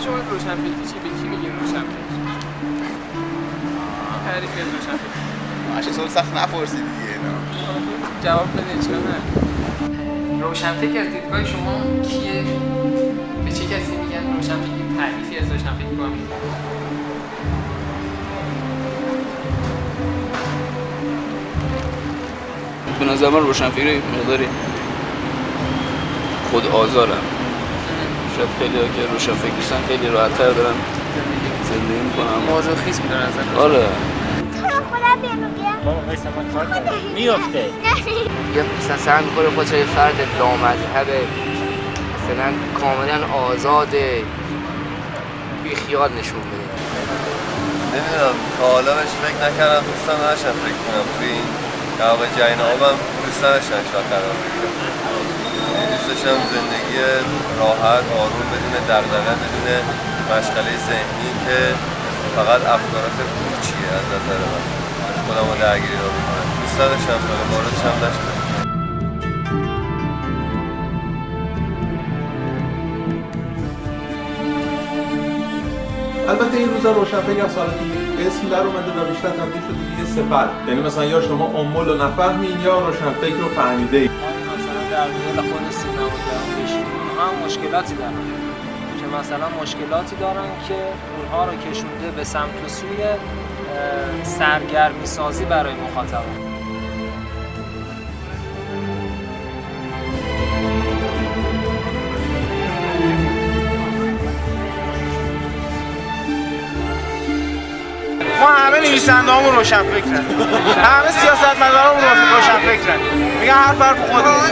شما روشنفکری چی؟ به کی میگین روشنفکر؟ تعریفی از روشنفکری. عشان سوال سخت نپرسی دیگه اینا. جواب بده چرا نه؟ روشنفکر از دیدگاه شما کیه؟ به چه کسی میگن روشنفکر؟ تعریفی از روشنفکری با هم میگن. به نظر من روشنفکری مقداری خود آزارن. شاید خیلی ها که روشنفکر نیستن خیلی راحت‌تر دارن زندگی میکنن. موضوع خیس میدونن از نظر. آره. بابا مثل من کار کنه میفته. یا مثلا سعی میکنه خودش یه فرد لامذهبه مثلا کاملا آزاده بیخیال نشون بده. نمیدونم تا حالا بهش فکر نکردم، دوستان داشتم فکر کنم توی این جواب جین آبم دوست نداشتم شاید قرار بگیرم. دوست داشتم زندگی راحت آروم بدون دغدغه بدون مشغله ذهنی که فقط افکارات پوچیه از نظر من خودم رو درگیری رو میکنم. دوست نداشتم فقط واردش هم نشدم. البته این روزا روشنفکر از حالت اسم در اومده و بیشتر تبدیل شده به یه صفت. یعنی مثلا یا شما امول رو نفهمین یا روشنفکر رو فهمیده اید. مثلا در مورد خود سینما و کشیدن هم مشکلاتی دارن که مثلا مشکلاتی دارن که اونها رو کشونده به سمت و سوی سرگرمی سازی برای مخاطبان. ما همه نویسنده همون روشنفکرن، همه سیاستمدارامون روشنفکرن، میگن هر فرق خودمون.